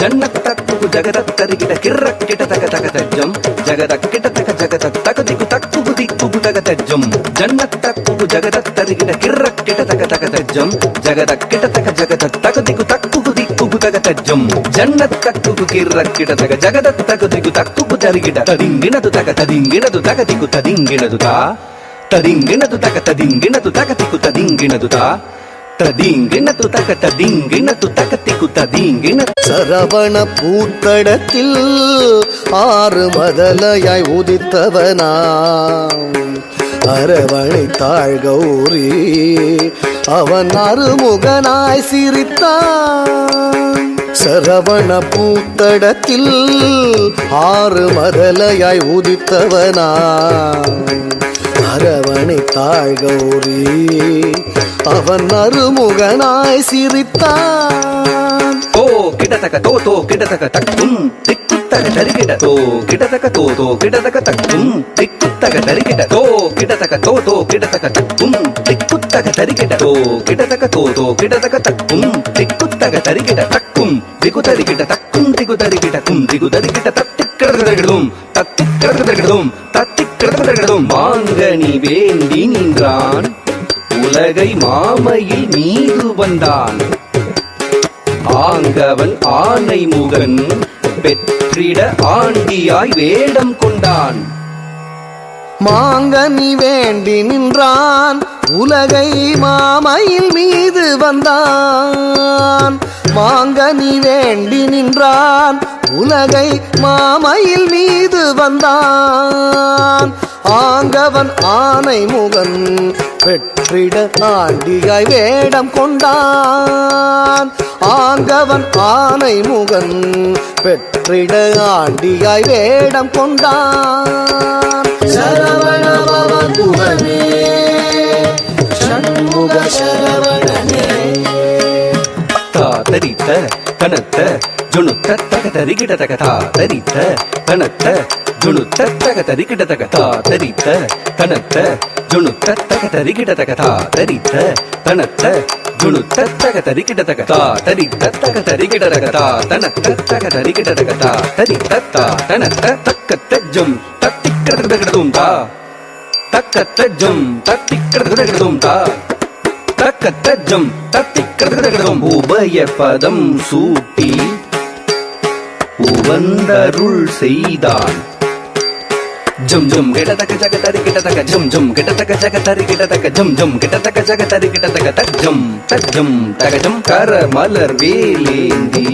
ஜன்னத்தக்கு ஜகதத்தரிகிட கிர்ரக்கிட தக தக தஜ்ஜம் ஜகதக்கிட தக ஜகத தகதிகு தக்கு திக்கு தக தஜ்ஜம் ஜன்னத்தக்கு ஜகதத்தரிகிட கிர்ரக்கிட தக தக தஜ்ஜம் ஜகதக்கிட தக ஜகத தகதிகு தக்கு திக்கு தக தஜ்ஜம் ஜன்னத்தக்கு கிர்ரக்கிட தக ஜகத தகதிகு தக்கு தரிகிட ததிங்கினது தகதிகு ததிங்கினது தா ததிங்கினது தகதிகு ததிங்கினது தா ததிங்கினது தகதிகு ததிங்கினது. சரவண பூத்தடத்தில் ஆறு மதலையாய் உதித்தவனாம் அரவணை தாழ் கௌரி அவன் அருமுகனாய் சிரித்தான். சரவண பூத்தடத்தில் ஆறு மதலையாய் உதித்தவனாம் அரவணை தாழ் கௌரி அவன் அருமுகனாய் சிரித்தான். ஓ கிடதக தோ கிடதக தக்கும் திக்குத்தக தரிகிட தோ கிடதக தோ கிடதக தக்கும் திக்குத்தக தரிகிட தோ கிடதக தோ கிடதக தக்கும் திக்குத்தக தரிகிட தோ கிடதக தோ கிடதக தக்கும் திக்குத்தக தரிகிட தக்கும் திகு தரிகிட தக்கும் திகு தரிகிட கும் திகு தரிகிட தத்திக்கிடதகிடும் தத்திக்கிடதகிடும் மாங்கனி வேண்டி நின்றான் உலகை மாமையில் மீது வந்தான் ஆங்கவன் ஆனை முகன் பெற்றிட ஆண்டியாய் வேடம் கொண்டான். மாங்கனி வேண்டி நின்றான் உலகை மாமையில் மீது வந்தான். மாங்கனி வேண்டி நின்றான் உலகை மாமையில் மீது வந்தான். ஆங்கவன் ஆனை முகன் பெற்றிட ஆண்டியாய் வேடம் கொண்டான். ஆங்கவன் ஆனை முகன் பெற்றிட ஆண்டியாய் வேடம் கொண்டான். சரவண பவன் புகனே சண்முக சரவணனே. தரித்த கனத்த ஜுணுத்த தக தரிகிட தக தரித்த கனத்த ஜுணுத்த தக தரிகிட தக தரித்த கனத்த ஜுணுத்த தக தரிகிட தக தரித்த கனத்த ஜுணுத்த தக தரிகிட தக தரித்த தக தரிகிட தக தனத்த தக தரிகிட தக தரித்த தனத்த தக்க தஜ்ஜம் தத்திக்கிடதும் தா தக்க தஜ்ஜம் தத்திக்கிடதும் தா தக்க தஜ்ஜம் தத்திக்கிடதும் உபய பதம் சூட்டி உவந்தருள் செய்தான். ஜம் ஜம் கிடதக ஜகதரி கிடதக ஜம் ஜம் கிடதக ஜகதரி கிடதக ஜம் ஜம் கிடதக ஜகதரி கிடதக தஜ்ஜம் தஜ்ஜம் தகஜம் கர மலர் வேலேந்தி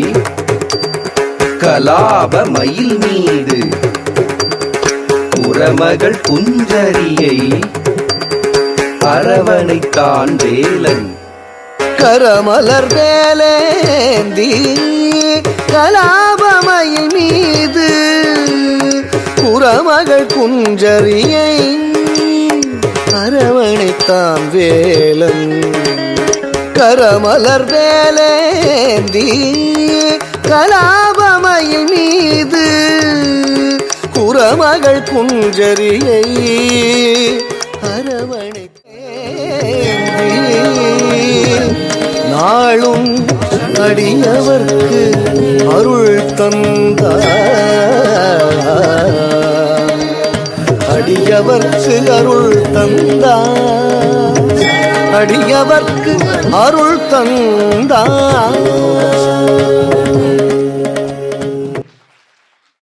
கலாப மயில் மீது குரமகள் குஞ்சரியை அரவணைத்தான் வேலன். கரமலர் வேலேந்தி கலாபமயில் மீது குரமகள் குஞ்சரியை அரவணைத்தான் வேலன். கரமலர் வேலேந்தி கலாபமயில் மீது குரமகள் குஞ்சரியை அரவணைத்தேந்தி நாளும் அடியவர்க்கு அருள் தந்தார். அடியவர்க்கு அருள் தந்தார். அடியவர்க்கு அருள் தந்தார்.